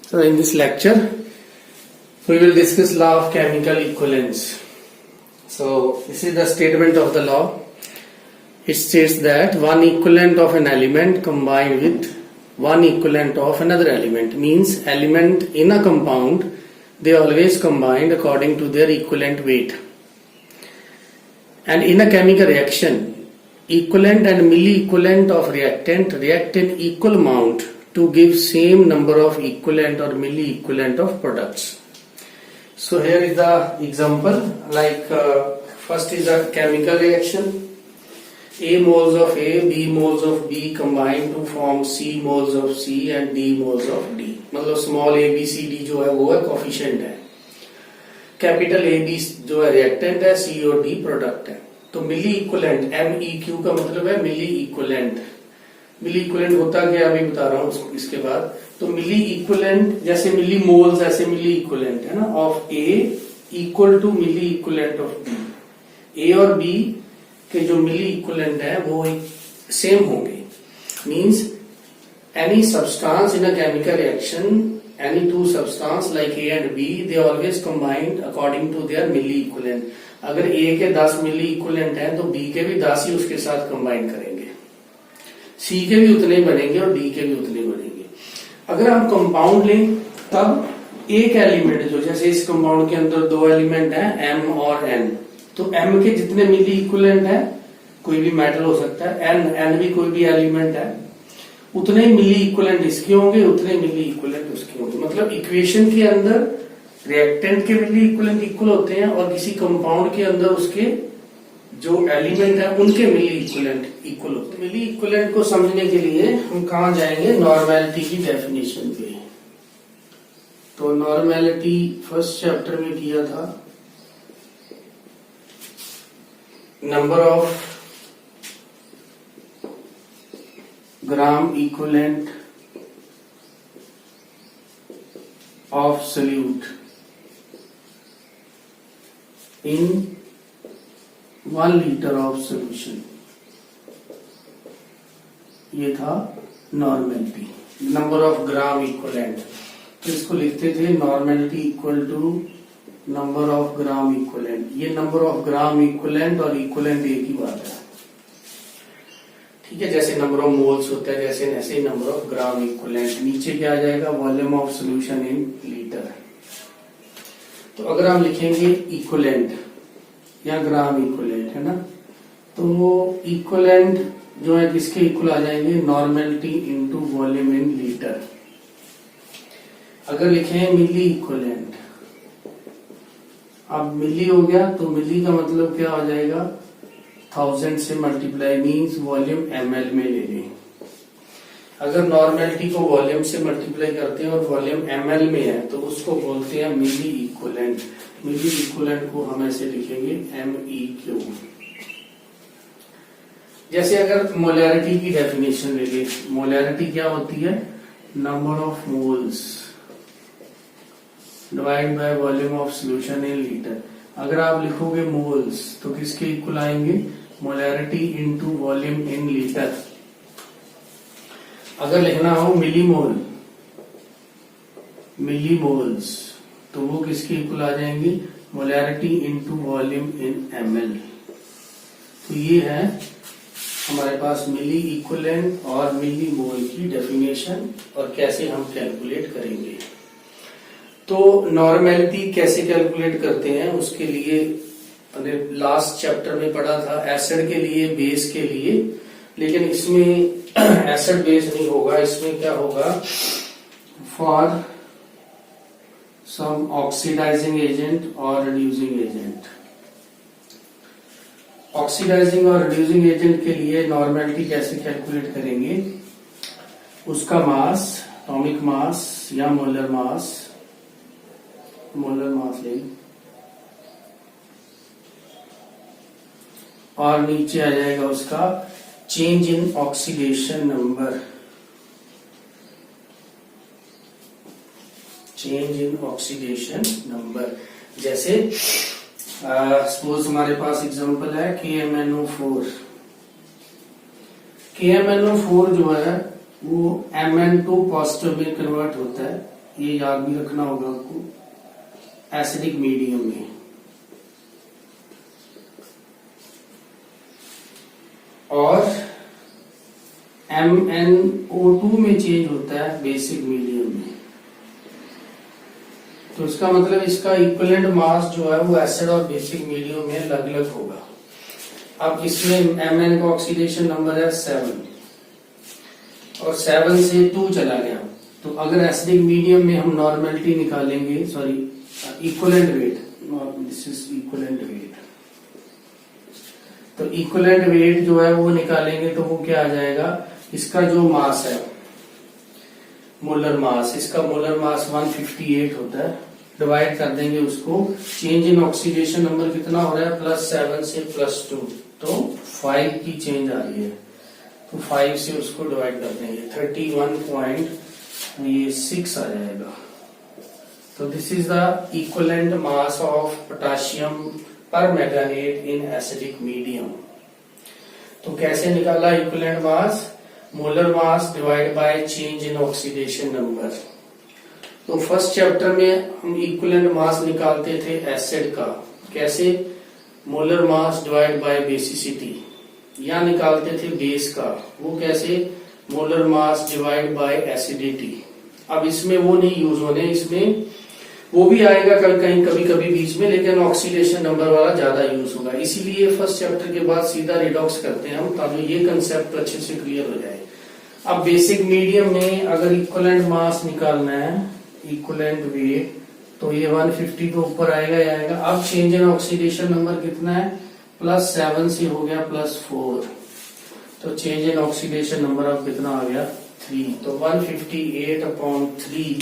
So in this lecture, we will discuss law of chemical equivalence. So this is the statement of the law. It states that one equivalent of an element combined with one equivalent of another element means element in a compound, they always combined according to their equivalent weight. And in a chemical reaction, equivalent and milli-equivalent of reactant react in equal amount to give same number of equivalent or milli-equivalent of products. So here is the example, like first is a chemical reaction. A moles of A, B moles of B combine to form C moles of C and D moles of D. मतलब small a b c d जो है वो है coefficient है, capital A B जो है reactant है, सी और डी प्रोडक्ट है. तो मिली इक्विवेलेंट एम ई क्यू का मतलब है मिली इक्विवेलेंट. मिली इक्विवेलेंट होता क्या अभी बता रहा हूँ इसके बाद. तो मिली इक्विवेलेंट जैसे मिली मोल्स ऐसे मिली इक्विवेलेंट है ना of A equal to milliequivalent of B. A और बी के जो मिली इक्विवेलेंट है वो सेम होंगे. Means any substance in a chemical reaction, any two substance like A and B, they always combined according to their milli equivalent. अगर A के 10 मिली equivalent हैं तो B के भी 10 ही उसके साथ कंबाइन करेंगे, C के भी उतने ही बनेंगे और D के भी उतने ही बनेंगे. अगर हम कंपाउंड लें तब एक एलिमेंट जो जैसे इस कंपाउंड के अंदर दो एलिमेंट हैं M और N, तो M के जितने मिली इक्विवेलेंट है, कोई भी मेटल हो सकता है, N भी कोई भी एलिमेंट है, उतने मिली इक्विवेलेंट इसके होंगे, उतने मिली इक्विवेलेंट उसके होंगे. मतलब इक्वेशन के अंदर रिएक्टेंट के मिली इक्विवेलेंट इक्वल होते हैं और किसी कंपाउंड के अंदर उसके जो एलिमेंट है उनके मिली इक्विवेलेंट इक्वल होते हैं. मिली इक्विवेलेंट को समझने के लिए हम कहा जाएंगे, नॉर्मेलिटी की डेफिनेशन पे. तो नॉर्मेलिटी फर्स्ट चैप्टर में किया था. Number of gram equivalent of solute in 1 liter of solution. ये था normality, number of gram equivalent. तो इसको लिखते थे normality equal to number of gram equivalent. ये नंबर ऑफ ग्राम इक्विवेलेंट और इक्विवेलेंट एक ही बात है, ठीक है. जैसे नंबर ऑफ मोल्स होता है जैसे ऐसे ही नंबर ऑफ ग्राम इक्विवेलेंट. नीचे क्या आ जाएगा, volume of solution in litre. तो अगर हम लिखेंगे इक्विवेलेंट या ग्राम इक्विवेलेंट है ना, तो वो इक्विवेलेंट जो है किसके इक्वल आ जाएंगे, normality into volume in litre. अगर लिखें मिली इक्विवेलेंट, अब मिली हो गया तो मिली का मतलब क्या आ जाएगा, 1000 से मल्टीप्लाई मीन्स वॉल्यूम ml में ले लें. अगर नॉर्मेलिटी को वॉल्यूम से मल्टीप्लाई करते हैं और वॉल्यूम ml में है तो उसको बोलते हैं मिली इक्विवेलेंट. मिली इक्विवेलेंट को हम ऐसे लिखेंगे MEQ. जैसे अगर मोलैरिटी की डेफिनेशन ले लें, मोलैरिटी क्या होती है, number of moles divide by volume of solution in litre. अगर आप लिखोगे मोल्स तो किसके इक्वल आएंगे, molarity into volume in litre. अगर लिखना हो मिलीमोल, मिलीमोल्स, तो वो किसके इक्वल आ जाएंगे, मोलैरिटी इनटू वॉल्यूम इन ml. तो ये है हमारे पास मिली इक्विवेलेंट और मिलीमोल की डेफिनेशन और कैसे हम कैलकुलेट करेंगे. तो नॉर्मेलिटी कैसे कैलकुलेट करते हैं उसके लिए लास्ट चैप्टर में पढ़ा था, एसिड के लिए, बेस के लिए. लेकिन इसमें एसिड बेस नहीं होगा, इसमें क्या होगा, फॉर सम ऑक्सीडाइजिंग एजेंट और रिड्यूसिंग एजेंट. ऑक्सीडाइजिंग और रिड्यूसिंग एजेंट के लिए नॉर्मेलिटी कैसे कैलकुलेट करेंगे, उसका मास, एटॉमिक मास या मोलर मास ले, और नीचे आ जाएगा उसका change in oxidation number. Change in oxidation number जैसे सपोज हमारे पास एग्जांपल है KMnO4. KMnO4 जो है वो Mn2 पॉजिटिव में कन्वर्ट होता है ये याद भी रखना होगा आपको, एसिडिक मीडियम में। और MnO2 में चेंज होता है बेसिक मीडियम में। तो इसका मतलब इसका इक्विवेलेंट मास जो है वो एसिड और बेसिक मीडियम में अलग अलग होगा। अब इसमें Mn का ऑक्सीडेशन नंबर है 7 और 7 से 2 चला गया। तो अगर एसिडिक मीडियम में हम नॉर्मेलिटी निकालेंगे, sorry equivalent weight, this is equivalent weight, तो इक्विवेलेंट वेट जो है वो निकालेंगे तो वो क्या आ जाएगा, इसका जो मास है मोलर मास, इसका मोलर मास 158 होता है, डिवाइड कर देंगे उसको, चेंज इन ऑक्सीडेशन नंबर कितना हो रहा है +7 से +2, तो 5 की चेंज आ रही है, तो 5 से उसको डिवाइड कर देंगे 31.6 आ जाएगा। तो this is the equivalent mass of potassium पर मैंगनीज इन एसिडिक मीडियम। तो कैसे निकाला equivalent mass, molar mass divide by change in oxidation number. तो फर्स्ट चैप्टर में हम इक्विवेलेंट मास निकालते थे एसिड का, कैसे, molar mass divide by basicity, या निकालते थे बेस का, वो कैसे, molar mass divide by acidity. अब इसमें वो नहीं यूज होने, इसमें वो भी आएगा कल कहीं कभी कभी बीच में, लेकिन ऑक्सीडेशन नंबर वाला ज्यादा यूज होगा। इसीलिए फर्स्ट चैप्टर के बाद सीधा रिडॉक्स करते हैं हम, ताकि ये कंसेप्ट अच्छे से क्लियर हो जाए। अब बेसिक मीडियम में अगर इक्विवेलेंट मास निकालना है, इक्विवेलेंट वेट, तो ये 150 तो ऊपर आएगा ही आएगा। अब चेंज इन ऑक्सीडेशन नंबर कितना है, +7 से हो गया +4, तो चेंज इन ऑक्सीडेशन नंबर अब कितना आ गया 3, तो 158/3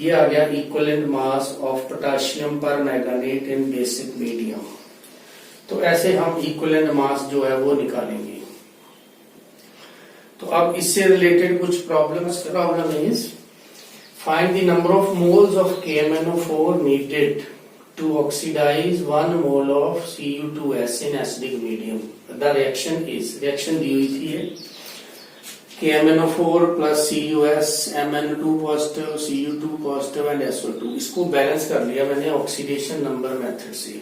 ये आ गया इक्विवेलेंट मास ऑफ पोटेशियम पर मैंगनीज इन बेसिक मीडियम। तो ऐसे हम इक्विवेलेंट मास जो है वो निकालेंगे। तो अब इससे रिलेटेड कुछ problem is, find the number of moles of KMnO4 needed to oxidise 1 mole of Cu2S in acidic medium. The reaction is, reaction दी हुई थी KMnO4 + CuS, Mn2 positive, Cu2 positive and SO2। इसको balance कर लिया मैंने oxidation number method से।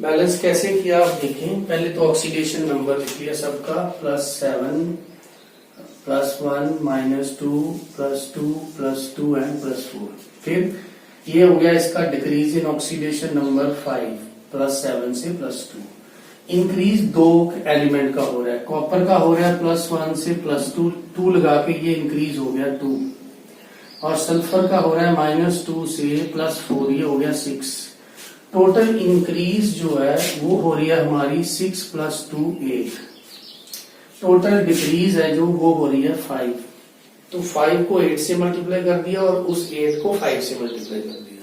Balance कैसे किया आप देखें, पहले तो ऑक्सीडेशन नंबर लिख लिया सबका, +7 +1 -2 +2 +2 एंड +4। फिर ये हो गया इसका डिक्रीज इन ऑक्सीडेशन नंबर 5, +7 से +2। इंक्रीज 2 एलिमेंट का हो रहा है, कॉपर का हो रहा है +1 से +2, 2 लगा के ये इंक्रीज हो गया 2, और सल्फर का हो रहा है -2 से +4, ये हो गया 6। टोटल इंक्रीज जो है वो हो रही है हमारी 6 + 2 8। टोटल डिक्रीज है जो वो हो रही है 5। तो 5 को 8 से मल्टीप्लाई कर दिया और उस 8 को 5 से मल्टीप्लाई कर दिया,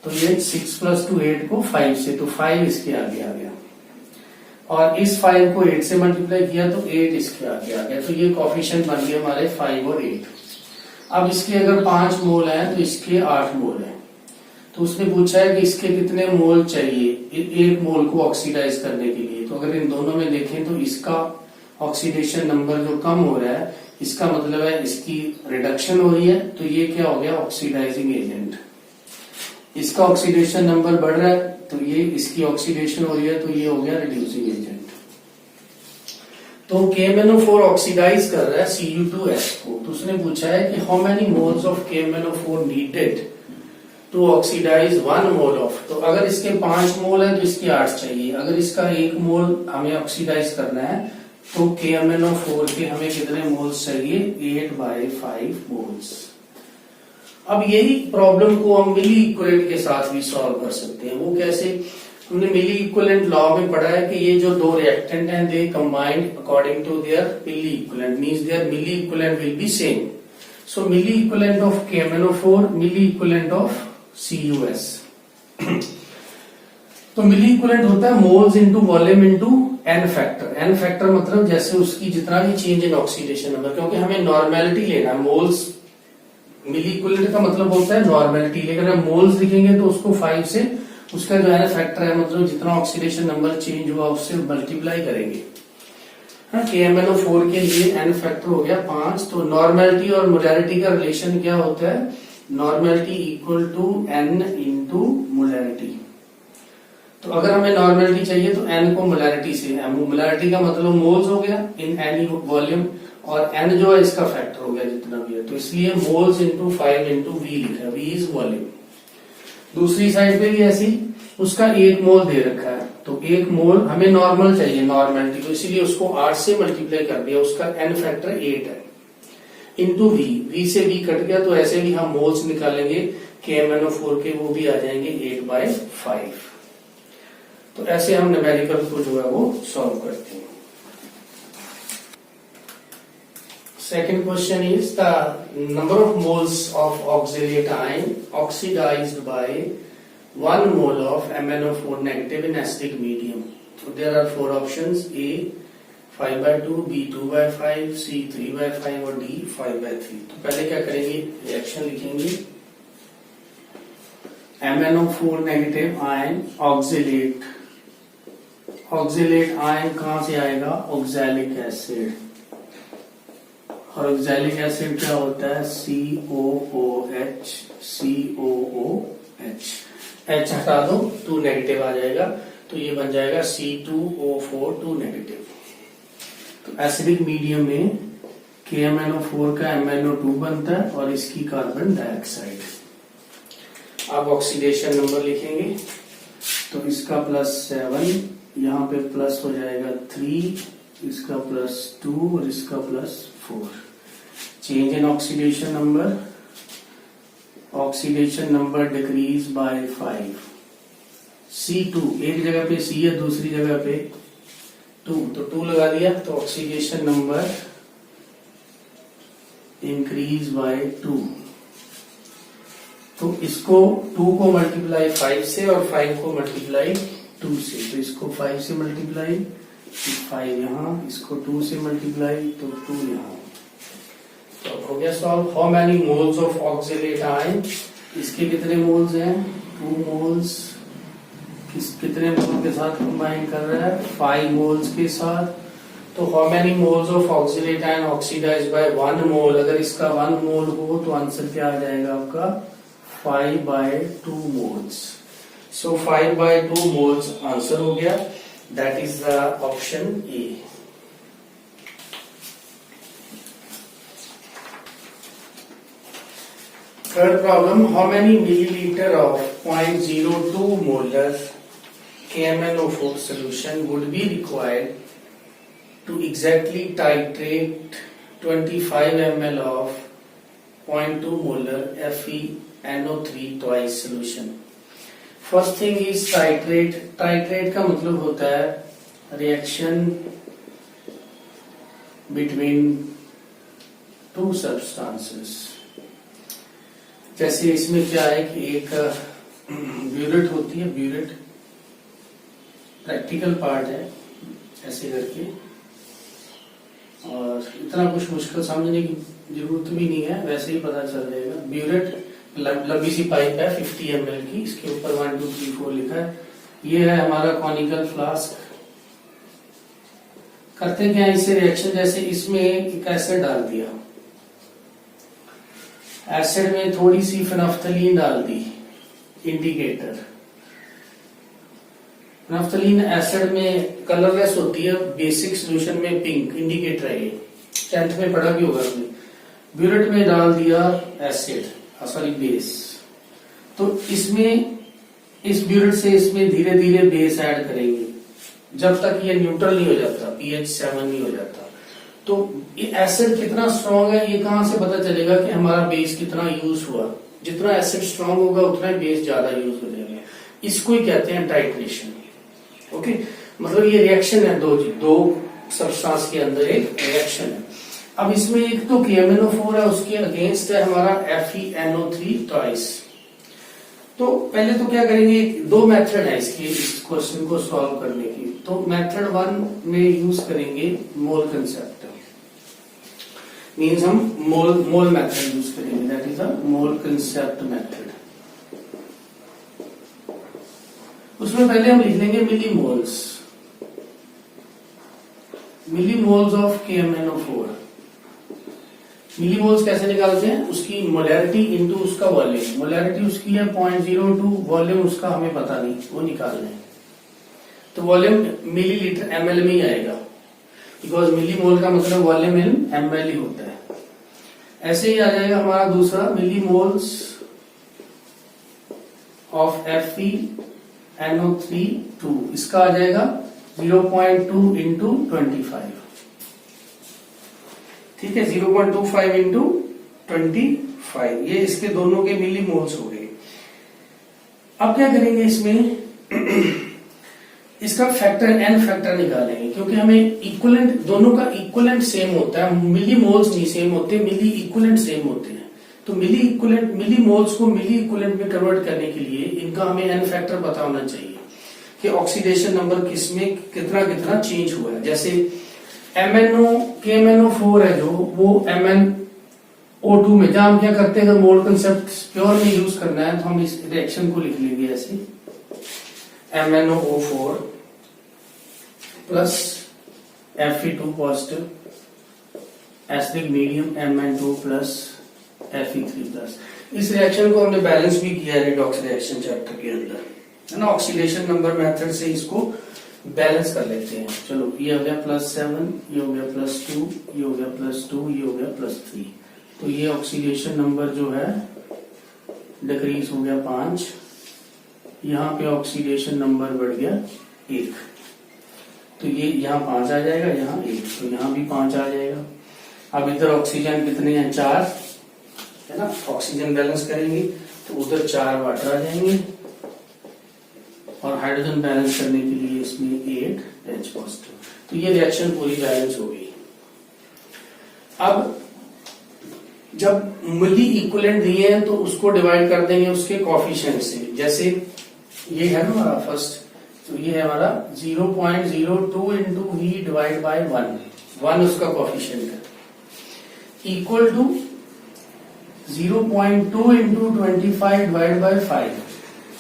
तो ये 6 + 2 8 को 5 से, तो 5 इसके आगे आ गया, और इस 5 को 8 से मल्टीप्लाई किया तो 8 इसके आगे आ गया। तो ये कोफिशिएंट बन गए हमारे 5 और 8। अब इसके अगर 5 मोल हैं तो इसके 8 मोल हैं। तो उसने पूछा है कि इसके कितने मोल चाहिए 1 मोल को ऑक्सीडाइज करने के लिए। तो अगर इन दोनों में देखें तो इसका ऑक्सीडेशन नंबर जो कम हो रहा है, इसका मतलब है इसकी रिडक्शन हो रही है, तो ये क्या हो गया ऑक्सीडाइजिंग एजेंट। इसका ऑक्सीडेशन नंबर बढ़ रहा है तो ये इसकी ऑक्सीडेशन हो रही है, तो ये हो गया रिड्यूसिंग एजेंट। तो KMnO4 ऑक्सीडाइज कर रहा है Cu2S को, तो उसने पूछा है कि how many moles of KMnO4 needed to oxidise 1 mole of. तो अगर इसके 5 मोल है तो इसके 8 चाहिए। अगर इसका 1 मोल हमें ऑक्सीडाइज करना है तो KMnO4 के हमें कितने मोल्स चाहिए, 8/5 मोल्स। अब यही प्रॉब्लम को हम मिली इक्विवेलेंट के साथ भी सॉल्व कर सकते हैं। वो कैसे, हमने मिली इक्विवेलेंट लॉ में पढ़ा है कि ये जो 2 रिएक्टेंट हैं they combined according to their milliequivalent, means their milliequivalent will be same. So milliequivalent of KMnO4, milliequivalent of CuS। तो मिली इक्विवेलेंट होता है moles into volume into n factor. n factor मतलब जैसे उसकी जितना भी change in oxidation number, क्योंकि हमें नॉर्मेलिटी लेना है। मोल्स मिली इक्विवेलेंट का मतलब होता है नॉर्मेलिटी, लेकिन हम मोल्स लिखेंगे तो उसको 5 से उसका जो है फैक्टर है, मतलब जितना ऑक्सीडेशन नंबर चेंज हुआ उससे मल्टीप्लाई करेंगे। KMnO4 के लिए n फैक्टर हो गया 5। तो नॉर्मेलिटी और मोलैरिटी का रिलेशन क्या होता है, normality equal to n into molarity. तो अगर हमें नॉर्मेलिटी चाहिए तो n को मोलैरिटी से, मोलैरिटी का मतलब मोल्स हो गया इन एनी वॉल्यूम, और n जो है इसका फैक्टर हो गया जितना भी है, तो इसलिए मोल्स इंटू 5 इंटू वी लिखा है, वी इज वॉल्यूम। दूसरी साइड पे भी ऐसी, उसका 1 मोल दे रखा है, तो 1 मोल हमें नॉर्मल चाहिए, नॉर्मेलिटी, तो इसीलिए उसको 8 से मल्टीप्लाई कर दिया, उसका n फैक्टर 8 है, इंटू वी, वी से वी कट गया, तो ऐसे भी हम मोल्स निकालेंगे KMnO4 के, वो भी आ जाएंगे 8/5। तो ऐसे हम न्यूमेरिकल को जो है वो सॉल्व करते हैं। Second question is the number of moles of oxalate ion oxidized by 1 mole of MnO4 negative in acidic medium. So there are 4 options: A 5/2, B 2/5, C 3/5 और D 5/3। तो पहले क्या करेंगे, रिएक्शन लिखेंगे। MnO4 negative ion oxalate, oxalate ion कहां से आएगा, oxalic acid, और ऑक्सैलिक एसिड क्या होता है, COOH, COOH, H हटा दो 2 नेगेटिव आ जाएगा, तो ये बन जाएगा C2O4 2 नेगेटिव। तो एसिडिक मीडियम में KMnO4 का MnO2 बनता है और इसकी कार्बन डाइऑक्साइड। अब ऑक्सीडेशन नंबर लिखेंगे, तो इसका +7, यहाँ पे प्लस हो जाएगा 3, इसका +2 और इसका +4। Change in oxidation number, oxidation number decrease by 5। C2 एक जगह पे C है, दूसरी जगह पे 2, तो 2 लगा दिया, तो ऑक्सीडेशन नंबर इंक्रीज बाय 2। तो इसको 2 को मल्टीप्लाई 5 से और 5 को मल्टीप्लाई 2 से, तो इसको 5 से मल्टीप्लाई 5 यहाँ, इसको 2 से मल्टीप्लाई तो 2 यहाँ। तो हो गया solve. How many moles of oxalate ion, इसके कितने मोल्स हैं, 2 मोल्स, कितने मोल के साथ कंबाइन कर रहा है, 5 मोल्स के साथ। तो how many moles of oxalate ion oxidised by 1 mole, अगर इसका 1 मोल हो तो आंसर क्या आ जाएगा आपका 5/2 मोल्स। सो 5/2 मोल्स आंसर हो गया, that is the option A. Third problem, how many milliliter of 0.02 molar KMnO4 solution would be required to exactly titrate 25 ml of 0.2 molar FeNO3 twice solution? First thing is titrate. Titrate का मतलब होता है reaction between two substances. जैसे इसमें क्या है कि एक ब्यूरेट होती है, ब्यूरेट प्रैक्टिकल पार्ट है ऐसे करके, और इतना कुछ मुश्किल समझने की जरूरत भी नहीं है, वैसे ही पता चल जाएगा। ब्यूरेट लंबी सी पाइप है 50 ml की, इसके ऊपर 1 2 3 4 लिखा है। ये है हमारा कॉनिकल फ्लास्क। करते क्या है इससे रिएक्शन, जैसे इसमें एक एसिड डाल दिया, एसिड में थोड़ी सी फेनोफ्थलीन डाल दी, इंडिकेटर। फेनोफ्थलीन एसिड में कलरलेस होती है, बेसिक सॉल्यूशन में पिंक, इंडिकेटर है ये, 10th में पढ़ा भी होगा आपने। ब्यूरेट में डाल दिया एसिड, सॉरी बेस, तो इसमें इस ब्यूरेट से इसमें धीरे धीरे बेस ऐड करेंगे जब तक ये न्यूट्रल नहीं हो जाता, pH 7 नहीं हो जाता। तो ये एसिड कितना स्ट्रॉन्ग है ये कहां से पता चलेगा कि हमारा बेस कितना यूज हुआ। जितना एसिड स्ट्रॉन्ग होगा उतना बेस ज्यादा यूज हो जाएगा। इसको ही कहते हैं टाइट्रेशन। ओके, मतलब ये रिएक्शन है, दो सब्सटेंस के अंदर एक रिएक्शन है। अब इसमें एक तो KMnO4 है, उसके अगेंस्ट है हमारा FeNO3 ट्वाइस। तो पहले तो क्या करेंगे, 2 मेथड है इसके, इस क्वेश्चन को सॉल्व करने की। तो मेथड 1 में यूज करेंगे मोल कंसेप्ट, मीन्स हम मोल मेथड यूज करेंगे, that is a mole concept method. उसमें पहले हम लिख लेंगे millimoles, millimoles of KMnO4। Millimoles कैसे निकालते हैं, उसकी मोलैरिटी इनटू उसका वॉल्यूम, मोलैरिटी उसकी है 0.02, वॉल्यूम उसका हमें पता नहीं, वो निकालना है। तो वॉल्यूम मिलीलीटर ml में ही आएगा, बिकॉज मिलीमोल का मतलब वॉल्यूम इन ml ही होता है। ऐसे ही आ जाएगा हमारा दूसरा, मिलीमोल्स ऑफ FeNO3 इसका आ जाएगा 0.2 इंटू 25, ठीक है, 0.25 इंटू 25, ये इसके दोनों के मिलीमोल्स हो गए। अब क्या करेंगे इसमें इसका फैक्टर n फैक्टर निकालेंगे, क्योंकि हमें इक्विवेलेंट, दोनों का इक्विवेलेंट सेम होता है, मिलीमोल्स नहीं सेम होते, मिली इक्विवेलेंट सेम होते हैं। तो मिली इक्विवेलेंट, मिलीमोल्स को मिली इक्विवेलेंट में कन्वर्ट करने के लिए इनका हमें n फैक्टर पता होना चाहिए कि ऑक्सीडेशन नंबर किसमें कितना कितना चेंज हुआ है। जैसे KMnO4 है जो, वो MnO2 में, जहां हम क्या करते हैं, अगर मोल कंसेप्ट प्योर में यूज करना है तो हम इस रिएक्शन को लिख लेंगे ऐसे, MnO4 plus Fe2 positive, acidic medium Mn2 plus Fe3 plus. इस रिएक्शन को हमने बैलेंस भी किया है रिडॉक्स रिएक्शन चैप्टर के अंदर, है ना, ऑक्सीडेशन नंबर मेथड से इसको बैलेंस कर लेते हैं। चलो, ये हो गया +7, ये हो गया +2, ये हो गया +2, ये हो गया +3। तो ये ऑक्सीडेशन नंबर जो है डिक्रीज हो गया 5, यहाँ पे ऑक्सीडेशन नंबर बढ़ गया 1, तो ये यहाँ 5 आ जाएगा, यहाँ 1, तो यहाँ भी 5 आ जाएगा। अब इधर ऑक्सीजन कितने हैं, 4, है ना, ऑक्सीजन बैलेंस करेंगे तो उधर 4 वाटर आ जाएंगे, और हाइड्रोजन बैलेंस करने के लिए इसमें 8 H पॉजिटिव। तो ये रिएक्शन पूरी बैलेंस हो गई। अब जब मिली इक्विवेलेंट दिए हैं तो उसको डिवाइड कर देंगे उसके कोफिशिएंट से। जैसे ये है ना हमारा फर्स्ट, तो ये है हमारा 0.02 इंटू V डिवाइड बाई 1 उसका कोफिशिएंट है, equal to 0.2 into 25 divide by 5,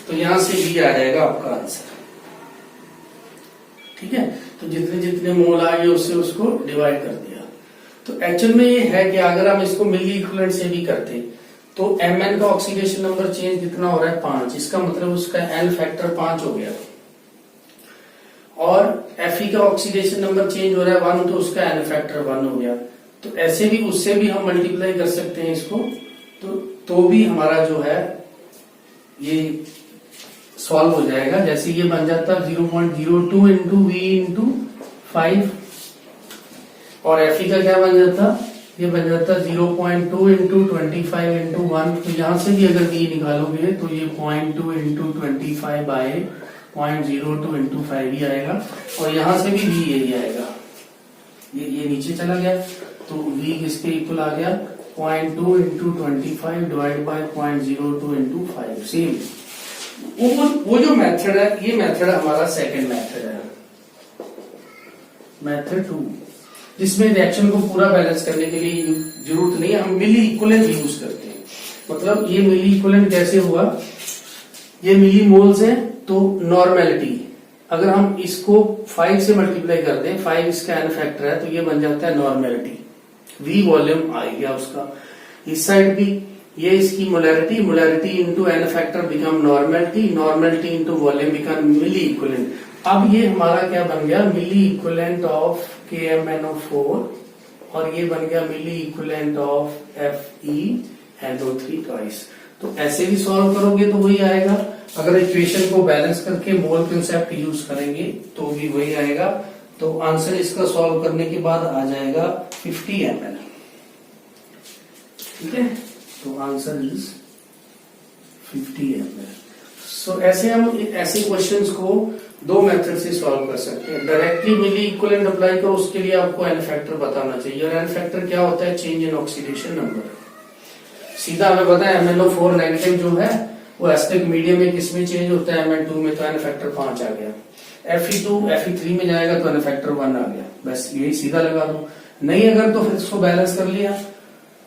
तो यहां से V आ जाएगा आपका आंसर, ठीक है। तो जितने जितने मोल आ गए उससे उसको डिवाइड कर दिया। तो एक्चुअल में ये है कि अगर हम इसको मिली इक्विवेलेंट से भी करते तो Mn का ऑक्सीडेशन नंबर चेंज कितना हो रहा है, 5, इसका मतलब उसका n फैक्टर 5 हो गया, और Fe का ऑक्सीडेशन नंबर चेंज हो रहा है 1, तो उसका n फैक्टर 1 हो गया। तो ऐसे भी उससे भी हम मल्टीप्लाई कर सकते हैं इसको, तो भी हमारा जो है ये सॉल्व हो जाएगा। जैसे ये बन जाता 0.02 इंटू V इंटू 5, और Fe का क्या बन जाता, ये बन जाता 0.2 इंटू 25 इंटू 1, तो यहां से भी अगर V निकालोगे तो ये 0.2 इंटू 25 बाय 0.02 इंटू 5 ही आएगा, और यहां से भी V यही आएगा, ये नीचे चला गया, तो V किसके इक्वल आ गया, 0.2 into 25 divide by 0.02 into 5। Same वो जो मेथड है, ये मेथड हमारा सेकंड मेथड है, मेथड 2, जिसमें रिएक्शन को पूरा बैलेंस करने के लिए जरूरत नहीं है, हम मिली इक्विवेलेंट यूज करते हैं। मतलब ये मिली इक्विवेलेंट कैसे हुआ, ये मिली मोल्स है, तो नॉर्मेलिटी अगर हम इसको 5 से मल्टीप्लाई कर दें, 5 इसका n फैक्टर है, तो ये बन जाता है नॉर्मेलिटी, V वॉल्यूम आ गया उसका। इस साइड भी ये इसकी molarity, molarity into n factor become normality, normality into volume become milliequivalent. अब ये हमारा क्या बन गया, मिली इक्विवेलेंट ऑफ KMnO4, और ये बन गया मिली इक्विवेलेंट ऑफ FeNO3 ट्वाइस। तो ऐसे भी सॉल्व करोगे तो वही आएगा, अगर इक्वेशन को बैलेंस करके मोल कंसेप्ट यूज करेंगे तो भी वही आएगा। तो आंसर इसका सॉल्व करने के बाद आ जाएगा 50 ml, ठीक है। तो आंसर इज 50 ml। सो ऐसे हम ऐसे क्वेश्चंस को दो मेथड से सॉल्व कर सकते हैं। डायरेक्टली मिली इक्विवेलेंट अप्लाई करो, उसके लिए आपको n फैक्टर बताना चाहिए, और n फैक्टर क्या होता है, चेंज इन ऑक्सीडेशन नंबर। सीधा हमें पता है MnO4 नेगेटिव जो है वो एसिडिक मीडियम में किसमें चेंज होता है, Mn2 में, तो n फैक्टर 5 आ गया। Fe2 Fe3 में जाएगा तो n फैक्टर 1 आ गया, बस यही सीधा लगा दो। नहीं अगर तो फिर इसको बैलेंस कर लिया,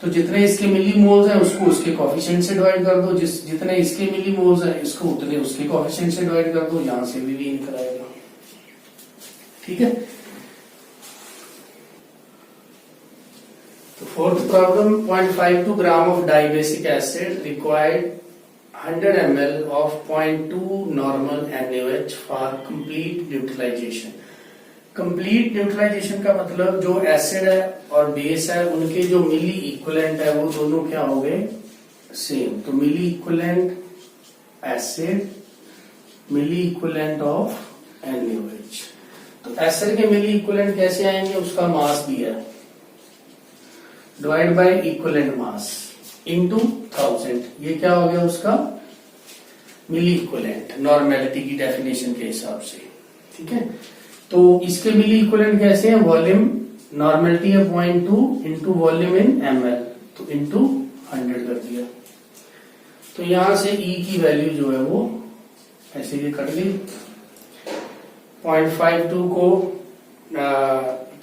तो जितने इसके मिली मोल्स हैं उसको उसके कोफिशिएंट से डिवाइड कर दो, जितने इसके मिली मोल्स हैं इसको उतने उसके कोफिशिएंट से डिवाइड कर दो, यहां से भी निकल आएगा, ठीक है। तो fourth problem 0.52 gram of dibasic acid required 100 ml of 0.2 normal NaOH for complete neutralization। Complete neutralisation का मतलब जो एसिड है और बेस है उनके जो मिली इक्विवेलेंट है वो दोनों क्या हो गए, सेम। तो milliequivalent acid, milliequivalent of NaOH। तो एसिड के मिली इक्विवेलेंट कैसे आएंगे, उसका मास दिया है, divide by equivalent mass into 1000। ये क्या हो गया उसका मिली इक्विवेलेंट, नॉर्मेलिटी की डेफिनेशन के हिसाब से, ठीक है। तो इसके मिली इक्विवेलेंट कैसे है, वॉल्यूम, नॉर्मेलिटी है 0.2 इंटू वॉल्यूम इन ml, तो इंटू 100 कर दिया। तो यहां से E की वैल्यू जो है वो ऐसे ये कट गई। 0.52 को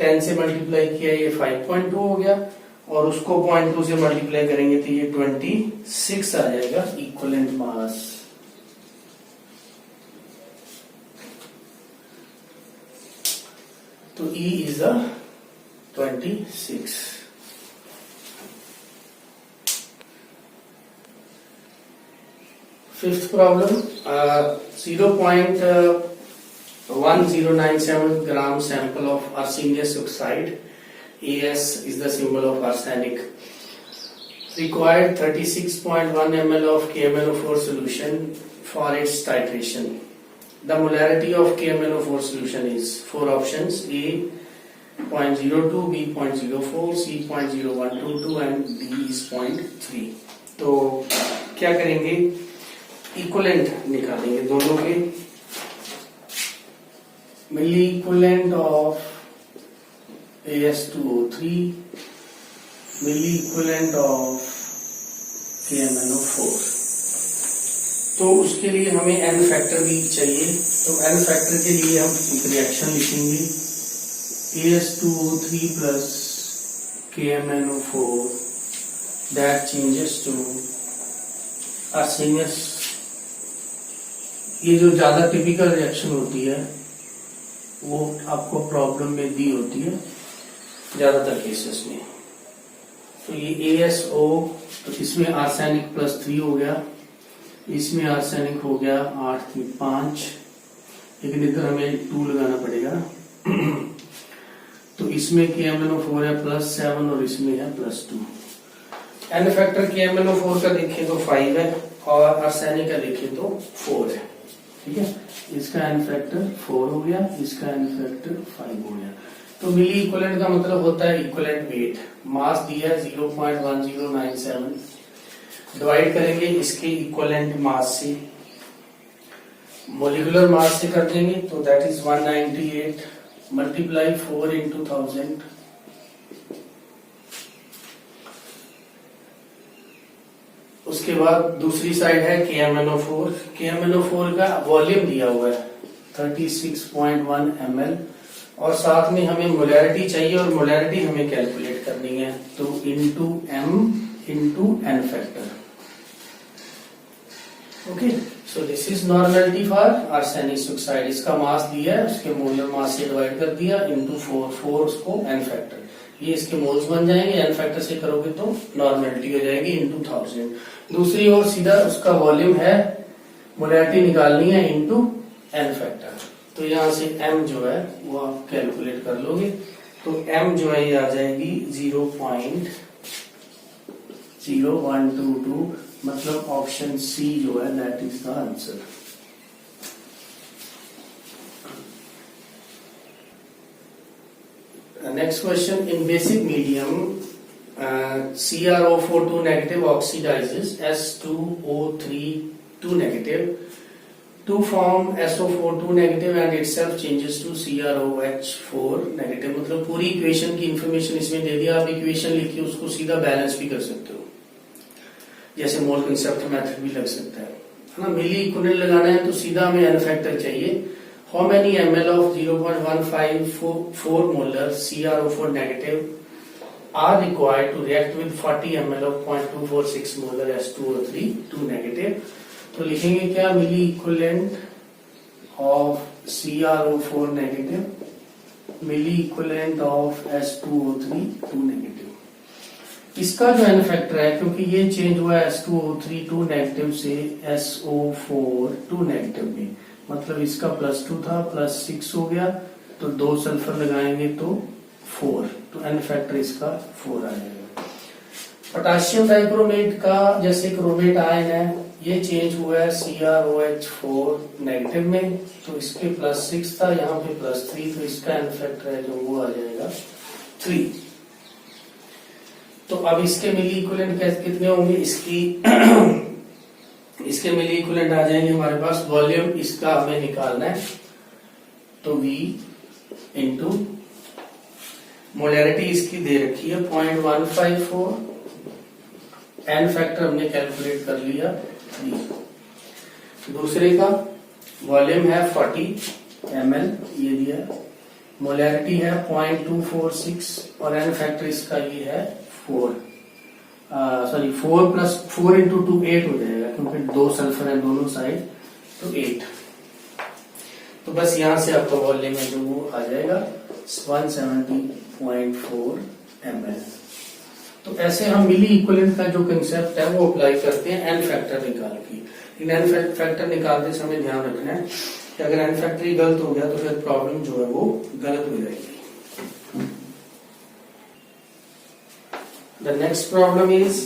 10 से मल्टीप्लाई किया, ये 5.2 हो गया, और उसको 0.2 से मल्टीप्लाई करेंगे तो ये 26 आ जाएगा इक्विवेलेंट मास। तो E is a 26। Fifth problem, 0.1097 gram sample of arsenious oxide, As is the symbol of arsenic, required 36.1 ml of KMnO4 solution for its titration. The molarity of KMnO4 solution is 4 options: A 0.02, B 0.04, C 0.0122 and D is 0.3। तो क्या करेंगे, equivalent निकालेंगे दोनों के। Milliequivalent of AS2O3, milliequivalent of KMnO4। तो उसके लिए हमें n फैक्टर भी चाहिए। तो n फैक्टर के लिए हम एक रिएक्शन लिखेंगे, AS2O3 plus KMnO4 that changes to arsenious। ये जो ज्यादा टिपिकल रिएक्शन होती है वो आपको प्रॉब्लम में दी होती है ज्यादातर केसेस में। तो ये ASO, तो इसमें आर्सेनिक +3 हो गया, इसमें आर्सेनिक हो गया 8 3 5, लेकिन इधर हमें 2 लगाना पड़ेगा। तो इसमें KMnO4 है +7 और इसमें है +2। एन फैक्टर KMnO4 का देखें तो 5 है और आर्सेनिक का देखें तो 4 है, ठीक है। इसका एन फैक्टर 4 हो गया, इसका एन फैक्टर 5 हो गया। तो मिली इक्विवेलेंट का मतलब होता है इक्विवेलेंट वेट। मास दिया है 0.1097, डिवाइड करेंगे इसके इक्विवेलेंट मास से, मोलिकुलर मास से कर देंगे, तो दैट इज 198 मल्टीप्लाई 4 इंटू 1000। उसके बाद दूसरी साइड है KMnO4। KMnO4 का वॉल्यूम दिया हुआ है 36.1 ml, और साथ में हमें मोलैरिटी चाहिए, और मोलैरिटी हमें कैलकुलेट करनी है, तो into m into n factor. Okay, so this is normality for arsenic oxide. इसका मास दिया है, उसके मोलर मास से डिवाइड कर दिया, इंटू 4 उसको n फैक्टर, ये इसके मोल्स बन जाएंगे। n फैक्टर से करोगे तो नॉर्मेलिटी हो जाएगी इंटू 1000। दूसरी ओर सीधा उसका वॉल्यूम है, मोलैरिटी निकालनी है इंटू n फैक्टर। तो यहां से m जो है वो आप कैलकुलेट कर लोगे, तो m जो है ये आ जाएगी 0.0122, मतलब ऑप्शन सी जो है that is the answer. Next question, in basic medium, CrO4 2 negative oxidizes S2O3 2 negative to form SO4 2 negative and itself changes to CrOH4 negative। मतलब पूरी इक्वेशन की इंफॉर्मेशन इसमें दे दिया, आप इक्वेशन लिखिए, उसको सीधा बैलेंस भी कर सकते हो, जैसे मोल कंसेप्ट मेथड भी लग सकता है ना। मिली इक्विवेलेंट लगाना है तो सीधा हमें n फैक्टर चाहिए। How many ml of 0.154 molar CrO4 negative are required to react with 40 ml of 0.246 molar S2O3 2 negative? तो लिखेंगे क्या, milliequivalent of CrO4 negative, milliequivalent of S2O3 2 negative। इसका जो एन फैक्टर है, क्योंकि ये change हुआ है S2O3 2 नेगेटिव से SO4 2 नेगेटिव में, मतलब इसका +2 था +6 हो गया, तो 2 सल्फर लगाएंगे तो 4, तो एन फैक्टर इसका 4 आ जाएगा। पोटाशियम डाइक्रोमेट का जैसे क्रोमेट आयन है, ये चेंज हुआ है CrOH4 नेगेटिव में, तो इसके +6 था, यहाँ पे +3, तो इसका एन फैक्टर है जो वो आ जाएगा 3। तो अब इसके मिली इक्विवेलेंट कितने होंगे, इसके मिली इक्विवेलेंट आ जाएंगे हमारे पास, वॉल्यूम इसका हमें निकालना है, तो V इंटू मोलैरिटी इसकी दे रखी है 0.154, एन फैक्टर हमने कैलकुलेट कर लिया 3। दूसरे का वॉल्यूम है 40 ml, ये दिया, मोलैरिटी है 0.246 और एन फैक्टर इसका ये है 4 + 4 इंटू 2 8 हो जाएगा, क्योंकि 2 सल्फर है दोनों साइड, तो 8। तो बस यहां से आपका वॉल्यूम है जो वो आ जाएगा 170.4 ml। तो ऐसे हम मिली इक्विवेलेंट का जो कंसेप्ट है वो अप्लाई करते हैं एन फैक्टर निकाल के। इन एन फैक्टर निकालते समय ध्यान रखना है कि अगर एन फैक्टर ही गलत हो गया तो फिर प्रॉब्लम जो है वो गलत हो जाएगी। The next problem is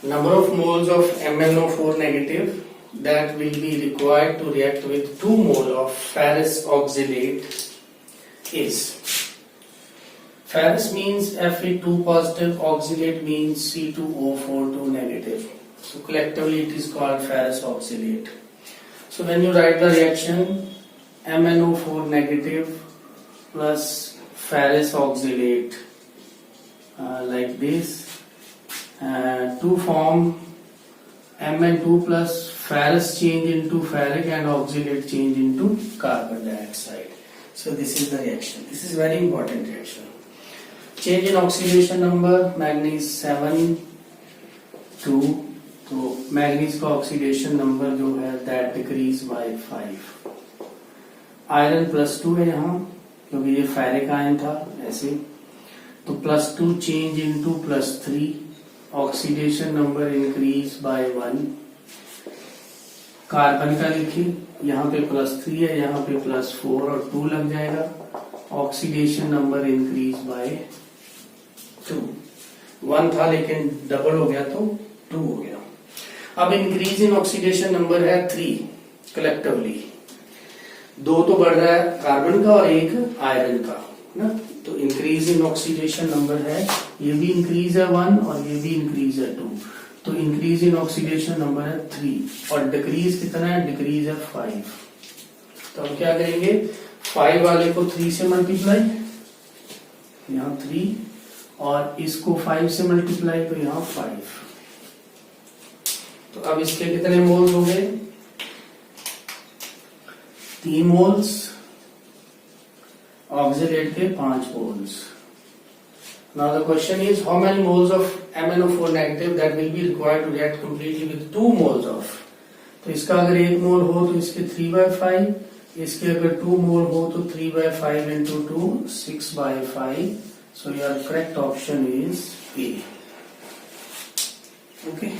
number of moles of MnO4 negative that will be required to react with 2 mole of ferrous oxalate is. Ferrous means Fe2 positive, oxalate means C2O4 2 negative. So collectively it is called ferrous oxalate. So when you write the reaction MnO4 negative plus ferrous oxalate like this, to form Mn2 plus ferrous change into ferric and oxalate change into carbon dioxide. So this is the reaction. This is very important reaction. Change in oxidation number, manganese 7 2, तो manganese का oxidation number जो है that decrease by 5। Iron +2 है यहाँ, क्योंकि ये ferric ion था ऐसे, तो +2 change into +3, oxidation number increase by 1। Carbon का लिखिए, यहाँ पे +3 है, यहाँ पे +4 और 2 लग जाएगा, ऑक्सीडेशन नंबर इंक्रीज बाय 2। 1 था लेकिन डबल हो गया तो 2 हो गया। अब इंक्रीज इन ऑक्सीडेशन नंबर है 3 कलेक्टिवली, 2 तो बढ़ रहा है कार्बन का और 1 आयरन का ना, तो इंक्रीज इन ऑक्सीडेशन नंबर है, ये भी इंक्रीज है 1 और ये भी इंक्रीज है 2, तो इंक्रीज इन ऑक्सीडेशन नंबर है 3 और डिक्रीज कितना है, डिक्रीज है 5। तो हम क्या करेंगे, 5 वाले को 3 से मल्टीप्लाई, यहाँ 3 और इसको 5 से मल्टीप्लाई तो यहाँ 5। तो अब इसके कितने मोल्स हो गए, 3 मोल्स, ऑक्सीडेट के 5 moles. Now the question is how many moles of MnO4 negative that will be required to react completely with 2 moles of. तो इसका अगर 1 मोल हो तो इसके 3/5, इसके अगर 2 मोल हो तो 3/5 into 2 6/5। So your correct option is A. Okay.